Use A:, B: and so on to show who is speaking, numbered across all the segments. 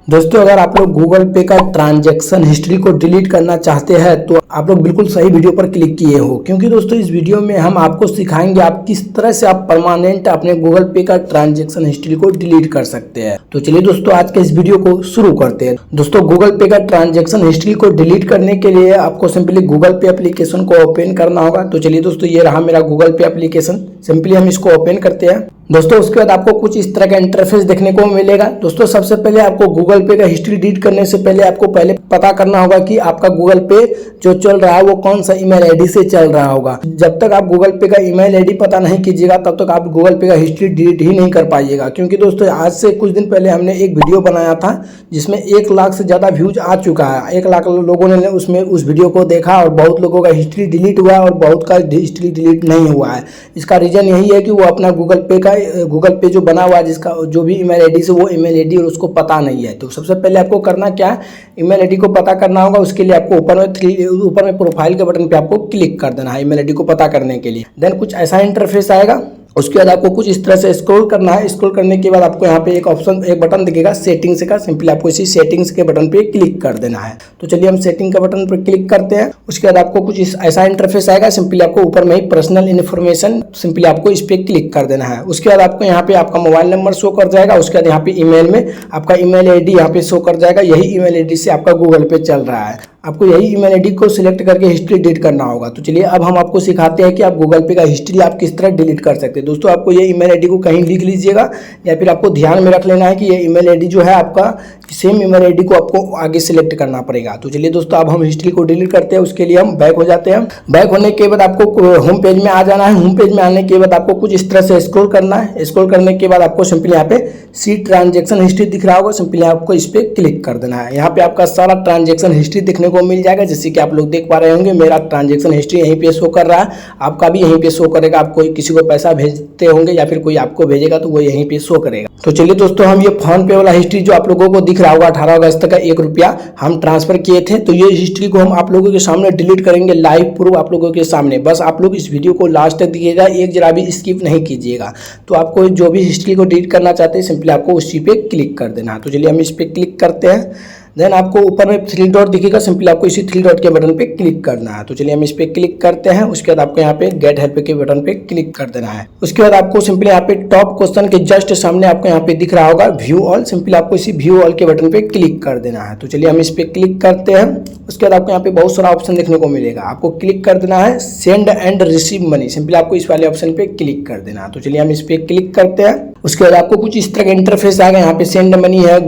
A: दोस्तों अगर आप लोग गूगल पे का ट्रांजैक्शन हिस्ट्री को डिलीट करना चाहते हैं तो आप लोग बिल्कुल सही वीडियो पर क्लिक किए हो, क्योंकि दोस्तों इस वीडियो में हम आपको सिखाएंगे आप किस तरह से आप परमानेंट अपने गूगल पे का ट्रांजैक्शन हिस्ट्री को डिलीट कर सकते हैं। तो चलिए दोस्तों आज के इस वीडियो को शुरू करते हैं। दोस्तों गूगल पे का ट्रांजैक्शन हिस्ट्री को डिलीट करने के लिए आपको सिंपली गूगल पे एप्लीकेशन को ओपन करना होगा। तो चलिए दोस्तों ये रहा मेरा गूगल पे एप्लीकेशन, सिंपली हम इसको ओपन करते हैं। दोस्तों उसके बाद आपको कुछ इस तरह का इंटरफेस देखने को मिलेगा। दोस्तों सबसे पहले आपको गूगल पे का हिस्ट्री डिलीट करने से पहले आपको पहले पता करना होगा कि आपका गूगल पे जो चल रहा है वो कौन सा ईमेल आईडी से चल रहा होगा। जब तक आप गूगल पे का ईमेल आईडी पता नहीं कीजिएगा तब तक आप गूगल पे का हिस्ट्री डिलीट ही नहीं कर पाइएगा। क्योंकि दोस्तों आज से कुछ दिन पहले हमने एक वीडियो बनाया था जिसमें 1 लाख से ज़्यादा व्यूज आ चुका है। 1 लाख लोगों ने उसमें उस वीडियो को देखा और बहुत लोगों का हिस्ट्री डिलीट हुआ और बहुत का हिस्ट्री डिलीट नहीं हुआ है। इसका रीज़न यही है कि वो अपना गूगल पे जो बना हुआ है जिसका जो भी ईमेल आईडी से वो ईमेल आईडी और उसको पता नहीं है। तो सबसे पहले आपको करना क्या है, ईमेल आईडी को पता करना होगा। उसके लिए आपको ऊपर में प्रोफाइल के बटन पे आपको क्लिक कर देना है ईमेल आईडी को पता करने के लिए। देन कुछ ऐसा इंटरफेस आएगा। उसके बाद आपको कुछ इस तरह से स्क्रॉल करना है। स्क्रॉल करने के बाद आपको यहाँ पे एक बटन दिखेगा सेटिंग्स का, सिंपली आपको इसी सेटिंग्स के बटन पे क्लिक कर देना है। तो चलिए हम सेटिंग के बटन पर क्लिक करते हैं। उसके बाद आपको कुछ ऐसा इंटरफेस आएगा। सिंपली आपको ऊपर में ही पर्सनल इन्फॉर्मेशन, सिंपली आपको इस पर क्लिक कर देना है। उसके बाद आपको यहाँ पे आपका मोबाइल नंबर शो कर जाएगा। उसके बाद यहाँ पे ईमेल में आपका ईमेल आईडी यहाँ पे शो कर जाएगा। यही ईमेल आईडी से आपका गूगल पे चल रहा है। आपको यही ईमेल आईडी को सिलेक्ट करके हिस्ट्री डिलीट करना होगा। तो चलिए अब हम आपको सिखाते हैं कि आप गूगल पे का हिस्ट्री आप किस तरह डिलीट कर सकते हैं। दोस्तों आपको ये ईमेल आईडी को कहीं लिख लीजिएगा या फिर आपको ध्यान में रख लेना है कि ये ईमेल आईडी जो है आपका सेम ईमेल आईडी को आपको आगे सिलेक्ट करना पड़ेगा। तो चलिए दोस्तों अब हम हिस्ट्री को डिलीट करते हैं। उसके लिए हम बैक हो जाते हैं। बैक होने के बाद आपको होम पेज में आ जाना है। होम पेज में आने के बाद आपको कुछ इस तरह से स्क्रॉल करना है। स्क्रॉल करने के बाद आपको सिंपली यहाँ पे सी ट्रांजेक्शन हिस्ट्री दिख रहा होगा। सिंपली आपको इस पर क्लिक कर देना है। यहाँ पे आपका सारा ट्रांजेक्शन हिस्ट्री देखने को मिल जाएगा। जैसे कि आप लोग देख पा रहे होंगे मेरा ट्रांजेक्शन हिस्ट्री यहीं पे शो कर रहा है, आपका भी यहीं पे शो करेगा। आप कोई किसी को पैसा भेजते होंगे या फिर कोई आपको भेजेगा तो वो यहीं पे शो करेगा। तो चलिए दोस्तों हम ये फोन पे वाला हिस्ट्री जो आप लोगों को दिख रहा होगा 18 अगस्त का 1 रुपया हम ट्रांसफर किए थे, तो ये हिस्ट्री को हम आप लोगों के सामने डिलीट करेंगे लाइव प्रूफ आप लोगों के सामने। बस आप लोग इस वीडियो को लास्ट तक देखिएगा, एक जरा भी स्किप नहीं कीजिएगा। तो आपको जो भी हिस्ट्री को डिलीट करना चाहते हैं सिंपली आपको उसी पे क्लिक कर देना है। तो चलिए हम इस पे क्लिक करते हैं। देन आपको ऊपर में 3 डॉट दिखेगा, सिंपली आपको इसी 3 डॉट के बटन पे क्लिक करना है। तो चलिए हम इस पे क्लिक करते हैं। उसके बाद आपको यहाँ पे गेट हेल्प के बटन पे क्लिक कर देना है। उसके बाद आपको सिंपली यहाँ पे टॉप क्वेश्चन के जस्ट सामने आपको यहाँ पे दिख रहा होगा व्यू ऑल, सिंपली आपको इसी व्यू ऑल के बटन पे क्लिक कर देना है। तो चलिए हम इस पे क्लिक करते हैं। उसके बाद आपको यहाँ पे बहुत सारा ऑप्शन देखने को मिलेगा। आपको क्लिक कर देना है send and receive money, simply आपको इस वाले ऑप्शन पे क्लिक कर देना है। तो चलिए हम इस पे क्लिक करते हैं। उसके बाद आपको कुछ इस तरह का इंटरफेस आएगा। यहाँ पे सेंड मनी है,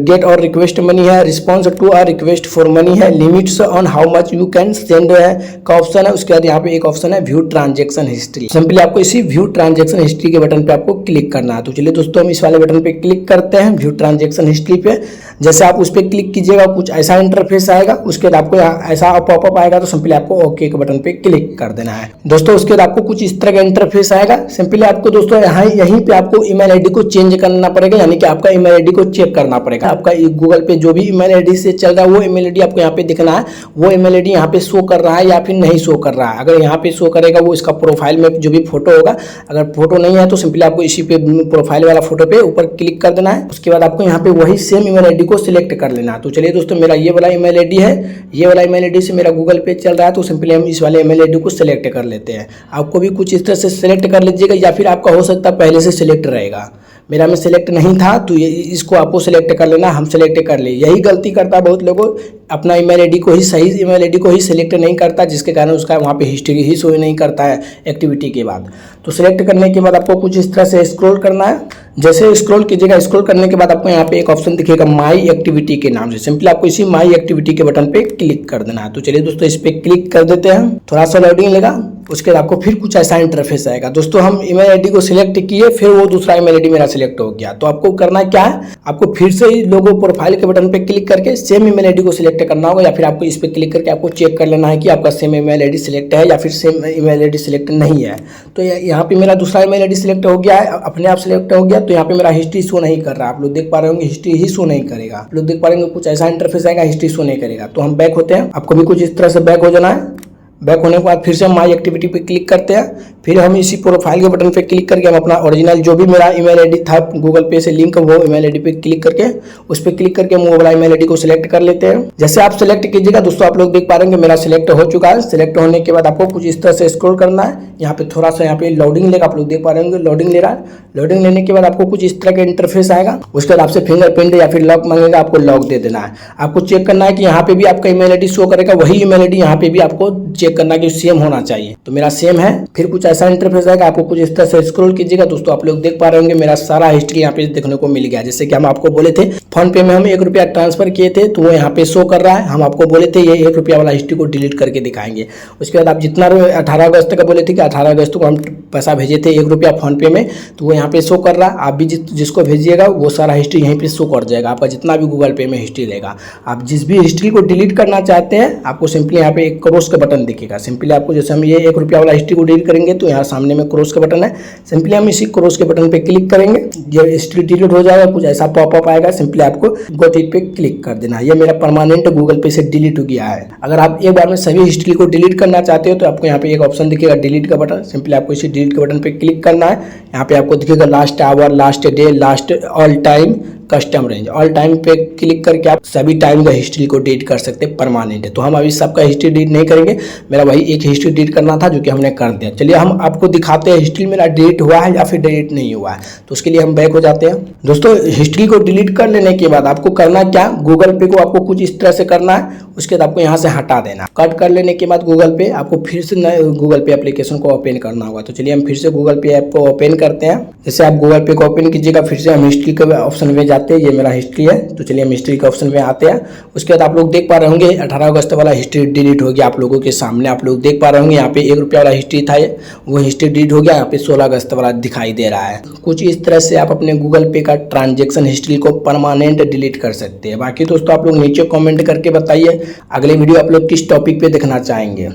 A: गेट और रिक्वेस्ट मनी है, response to a request for money है, limits on how much you can send है का ऑप्शन है। उसके बाद यहाँ पे एक ऑप्शन है व्यू ट्रांजेक्शन हिस्ट्री, सिंपली आपको इसी व्यू ट्रांजेक्शन हिस्ट्री के बटन पे आपको क्लिक करना है। तो चलिए दोस्तों हम इस वाले बटन पे क्लिक करते हैं व्यू ट्रांजेक्शन हिस्ट्री पे। जैसे आप उस पर क्लिक कीजिएगा कुछ ऐसा इंटरफेस आएगा। उसके बाद आपको ऐसा पॉपअप आएगा तो सिंपली आपको ओके के बटन पे क्लिक कर देना है। दोस्तों उसके बाद आपको कुछ इस तरह का इंटरफेस आएगा। सिंपली आपको दोस्तों यहीं पे आपको ईमेल आईडी को चेंज करना पड़ेगा, यानी कि आपका ईमेल आईडी को चेक करना पड़ेगा। आपका गूगल पे जो भी ईमेल आईडी से चल रहा है वो ईमेल आईडी आपको यहाँ पे दिखना है। वो ईमेल आईडी यहाँ पे शो कर रहा है या फिर नहीं शो कर रहा है। अगर यहाँ पे शो करेगा वो इसका प्रोफाइल में जो भी फोटो होगा, अगर फोटो नहीं है तो सिंपली आपको इसी पे प्रोफाइल वाला फोटो पे ऊपर क्लिक कर देना है। उसके बाद आपको यहाँ पे वही सेम ईमेल आईडी को सिलेक्ट कर लेना। तो चलिए दोस्तों मेरा ये वाला ईमेल आईडी है, ये वाला ईमेल आईडी से मेरा गूगल पे चल रहा है, तो सिंपली हम इस वाले ईमेल आईडी को सिलेक्ट कर लेते हैं। आपको भी कुछ इस तरह से सिलेक्ट कर लीजिएगा या फिर आपका हो सकता है पहले से सिलेक्ट रहेगा। मेरा में सिलेक्ट नहीं था तो इसको आपको सिलेक्ट कर लेना। हम सिलेक्ट कर ले, यही गलती करता है बहुत लोगों, अपना ईमेल आईडी को ही सही ईमेल आईडी को ही सिलेक्ट नहीं करता, जिसके कारण उसका वहाँ पे हिस्ट्री ही शो नहीं करता है एक्टिविटी के बाद। तो सिलेक्ट करने के बाद आपको कुछ इस तरह से स्क्रॉल करना है। जैसे स्क्रॉल कीजिएगा, स्क्रॉल करने के बाद आपको यहाँ पे एक ऑप्शन दिखेगा माई एक्टिविटी के नाम से, सिंपली आपको इसी माई एक्टिविटी के बटन पे क्लिक कर देना है। तो चलिए दोस्तों इस पे क्लिक कर देते हैं, थोड़ा सा लोडिंग लेगा। उसके बाद आपको फिर कुछ ऐसा इंटरफेस आएगा। दोस्तों हम ईमेल आईडी को सिलेक्ट किए, फिर वो दूसरा ईमेल आईडी मेरा सिलेक्ट हो गया। तो आपको करना क्या है, आपको फिर से ही लोगो प्रोफाइल के बटन पे क्लिक करके सेम ईमेल आईडी को सिलेक्ट करना होगा, या फिर आपको इस पे क्लिक करके आपको चेक कर लेना है कि आपका सेम ईमेल आईडी सिलेक्ट है या फिर सेम ईमेल आईडी सिलेक्ट नहीं है। तो यहाँ पे मेरा दूसरा ईमेल आईडी सिलेक्ट हो गया है, अपने आप सिलेक्ट हो गया। तो यहाँ पे मेरा हिस्ट्री शो नहीं कर रहा, आप लोग देख पा रहे होंगे हिस्ट्री ही शो नहीं करेगा। आप लोग देख पा रहे होंगे कुछ ऐसा इंटरफेस आएगा, हिस्ट्री शो नहीं करेगा। तो हम बैक होते हैं, आपको भी कुछ इस तरह से बैक हो जाना है। बैक होने के बाद फिर से हम माई एक्टिविटी पे क्लिक करते हैं। फिर हम इसी प्रोफाइल के बटन पे क्लिक करके हम अपना ओरिजिनल जो भी मेरा ईमेल आईडी था गूगल पे से लिंक, वो ईमेल आईडी पे क्लिक करके उस पर क्लिक करके हम वो वाला ईमेल आईडी को सिलेक्ट कर लेते हैं। जैसे आप सिलेक्ट कीजिएगा दोस्तों, आप लोग देख पा रहे हैं मेरा सिलेक्ट हो चुका है। सिलेक्ट होने के बाद आपको कुछ इस तरह से स्क्रॉल करना है। यहाँ पे थोड़ा सा यहाँ पे लोडिंग लेगा, आप लोग देख पा रहे होंगे लोडिंग ले रहा है। लोडिंग लेने के बाद आपको कुछ इस तरह का इंटरफेस आएगा। उसके बाद आपसे फिंगरप्रिंट या फिर लॉक मांगेगा, आपको लॉक दे देना है। आपको चेक करना है कि यहाँ पे भी आपका ईमेल आईडी शो करेगा, वही ईमेल आईडी यहाँ पे भी आपको चेक करना है कि सेम होना चाहिए। तो मेरा सेम है। फिर कुछ ऐसा इंटरफेस आएगा, आपको कुछ इस तरह से स्क्रॉल कीजिएगा दोस्तों। आप लोग देख पा रहे होंगे मेरा सारा हिस्ट्री यहाँ पे देखने को मिल गया। जैसे कि हम आपको बोले थे फोन पे में हम 1 रुपया ट्रांसफर किए थे तो वो यहाँ पे शो कर रहा है। हम आपको बोले थे ये 1 रुपया वाला हिस्ट्री को डिलीट करके दिखाएंगे। उसके बाद आप जितना 18 अगस्त का बोले थे कि 18 अगस्त को हम पैसा भेजे थे 1 रुपया फोन पे में, तो वो यहाँ पे शो कर रहा है। आप भी जिसको भेजिएगा वो सारा हिस्ट्री यहीं पे शो कर जाएगा, आपका जितना भी गूगल पे में हिस्ट्री रहेगा। आप जिस भी हिस्ट्री को डिलीट करना चाहते हैं आपको सिंपली यहाँ पे एक क्रॉस का बटन दिखेगा। सिंपली आपको जैसे हम ये 1 रुपया वाला हिस्ट्री को डिलीट करेंगे तो यहाँ सामने में क्रॉस का बटन है। सिंपली हम इसी क्रॉस के बटन पे क्लिक करेंगे, ये हिस्ट्री डिलीट हो जाएगा। कुछ ऐसा पॉपअप आएगा, सिंपली आपको गॉट इट पे क्लिक कर देना। ये मेरा परमानेंट गूगल पे से डिलीट हो गया है। अगर आप एक बार में सभी हिस्ट्री को डिलीट करना चाहते हो तो आपको यहाँ पे एक ऑप्शन दिखेगा डिलीट का बटन। सिंपली आपको इसी डिलीट के बटन पे क्लिक करना है। यहाँ पे आपको दिखेगा last hour, last day, last all time, custom range. All time पे क्लिक करके आप सभी टाइम का हिस्ट्री को डिलीट कर सकते हैं, परमानेंट है। तो हम अभी सबका हिस्ट्री डिलीट नहीं करेंगे, मेरा वही एक हिस्ट्री डिलीट करना था जो कि हमने कर दिया। चलिए हम आपको दिखाते हैं हिस्ट्री मेरा डिलीट हुआ है या फिर डिलीट नहीं हुआ है। तो उसके लिए हम बैक हो जाते हैं दोस्तों। हिस्ट्री को डिलीट कर लेने के बाद आपको करना क्या, गूगल पे को आपको कुछ इस तरह से करना है। उसके बाद आपको यहाँ से हटा देना। कट कर लेने के बाद गूगल पे आपको फिर से नए गूगल पे एप्लीकेशन को ओपन करना होगा। तो चलिए हम फिर से गूगल पे ऐप को ओपन करते हैं। जैसे आप गूगल पे को ओपन कीजिएगा फिर से हम हिस्ट्री के ऑप्शन में जाते हैं। ये मेरा हिस्ट्री है तो चलिए हम हिस्ट्री के ऑप्शन में आते हैं। उसके बाद आप लोग देख पा रहे होंगे 18 अगस्त वाला हिस्ट्री डिलीट हो गया आप लोगों के सामने। आप लोग देख पा रहे होंगे यहाँ पे 1 रुपया वाला हिस्ट्री था, वो हिस्ट्री डिलीट हो गया। यहाँ पे 16 अगस्त वाला दिखाई दे रहा है। कुछ इस तरह से आप अपने गूगल पे का ट्रांजेक्शन हिस्ट्री को परमानेंट डिलीट कर सकते हैं। बाकी दोस्तों आप लोग नीचे कॉमेंट करके बताइए अगले वीडियो आप लोग किस टॉपिक पे देखना चाहेंगे।